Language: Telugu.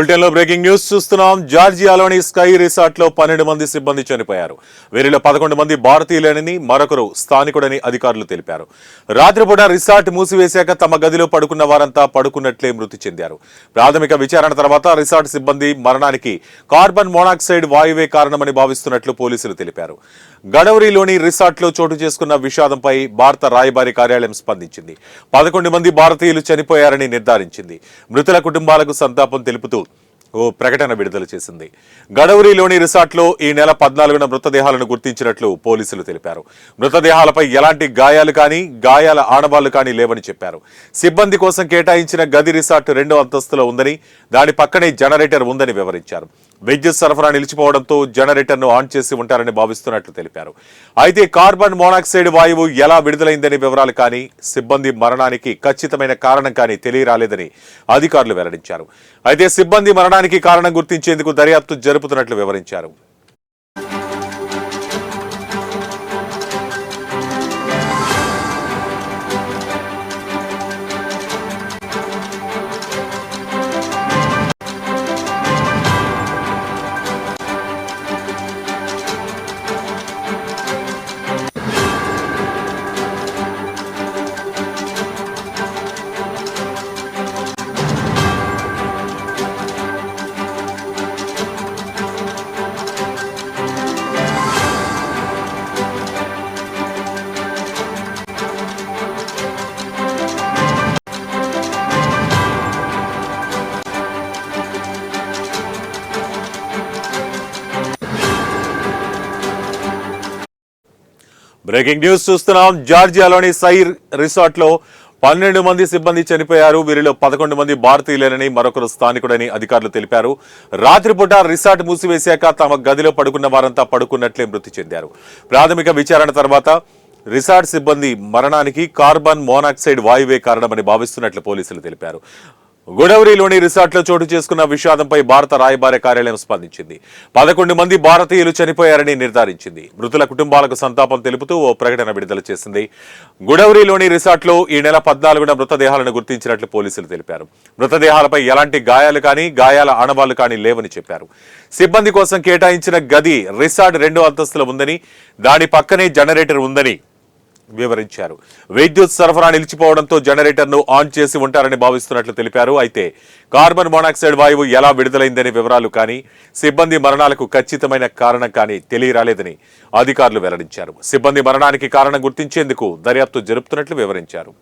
బులెటిన్ లో బ్రేకింగ్ న్యూస్ చూస్తున్నాం. జార్జియాలోని స్కై రిసార్ట్ లో 12 మంది సిబ్బంది చనిపోయారు. వీరిలో 11 మంది భారతీయులేనని మరొకరు స్థానికుడని అధికారులు తెలిపారు. రాత్రిపూట రిసార్ట్ మూసివేశాక తమ గదిలో పడుకున్న వారంతా పడుకున్నట్లే మృతి చెందారు. ప్రాథమిక విచారణ తర్వాత రిసార్ట్ సిబ్బంది మరణానికి కార్బన్ మోనాక్సైడ్ వాయువే కారణమని భావిస్తున్నట్లు పోలీసులు తెలిపారు. గడవరిలోని రిసార్ట్ లో చోటు చేసుకున్న విషాదంపై భారత రాయబారి కార్యాలయం స్పందించింది. 11 మంది భారతీయులు చనిపోయారని నిర్ధారించింది. మృతుల కుటుంబాలకు సంతాపం తెలుపుతూ ఓ ప్రకటన విడుదల చేసింది. గడవరిలోని రిసార్ట్ లో ఈ నెల 14న మృతదేహాలను గుర్తించినట్లు పోలీసులు తెలిపారు. మృతదేహాలపై ఎలాంటి గాయాలు కానీ గాయాల ఆనవాళ్లు కానీ లేవని చెప్పారు. సిబ్బంది కోసం కేటాయించిన గది రిసార్ట్ 2వ అంతస్తులో ఉందని, దాని పక్కనే జనరేటర్ ఉందని వివరించారు. విద్యుత్ సరఫరా నిలిచిపోవడంతో జనరేటర్ను ఆన్ చేసి ఉంటారని భావిస్తున్నట్లు తెలిపారు. అయితే కార్బన్ మోనాక్సైడ్ వాయువు ఎలా విడుదలైందని వివరాలు కానీ సిబ్బంది మరణానికి ఖచ్చితమైన కారణం కానీ తెలియరాలేదని అధికారులు వెల్లడించారు. అయితే సిబ్బంది మరణానికి కారణం గుర్తించేందుకు దర్యాప్తు జరుపుతున్నట్లు వివరించారు. బ్రేకింగ్ న్యూస్ చూస్తున్నాం. జార్జియాలోని స్కై రిసార్ట్ లో 12 మంది సిబ్బంది చనిపోయారు. వీరిలో 11 మంది భారతీయులేనని మరొకరు స్థానికుడని అధికారులు తెలిపారు. రాత్రిపూట రిసార్ట్ మూసివేశాక తమ గదిలో పడుకున్న వారంతా పడుకున్నట్లే మృతి చెందారు. ప్రాథమిక విచారణ తర్వాత రిసార్ట్ సిబ్బంది మరణానికి కార్బన్ మోనాక్సైడ్ వాయువే కారణమని భావిస్తున్నట్లు పోలీసులు తెలిపారు. గోదావరిలోని రిసార్ట్ లో చోటు చేసుకున్న విషాదంపై భారత రాయబార కార్యాలయం స్పందించింది. 11 మంది భారతీయులు చనిపోయారని నిర్ధారించింది. మృతుల కుటుంబాలకు సంతాపం తెలుపుతూ ఓ ప్రకటన విడుదల చేసింది. గోదావరిలోని రిసార్ట్ లో ఈ నెల 14న మృతదేహాలను గుర్తించినట్లు పోలీసులు తెలిపారు. మృతదేహాలపై ఎలాంటి గాయాలు కానీ గాయాల ఆనవాళ్లు కానీ లేవని చెప్పారు. సిబ్బంది కోసం కేటాయించిన గది రిసార్ట్ 2వ అంతస్తులో ఉందని, దాని పక్కనే జనరేటర్ ఉందని వివరించారు. విద్యుత్ సరఫరా నిలిచిపోవడంతో జనరేటర్ను ఆన్ చేసి ఉంటారని భావిస్తున్నట్లు తెలిపారు. అయితే కార్బన్ మోనాక్సైడ్ వాయువు ఎలా విడుదలైందనే వివరాలు కానీ సిబ్బంది మరణాలకు ఖచ్చితమైన కారణం కానీ తెలియరాలేదని అధికారులు వెల్లడించారు. సిబ్బంది మరణానికి కారణం గుర్తించేందుకు దర్యాప్తు జరుపుతున్నట్లు వివరించారు.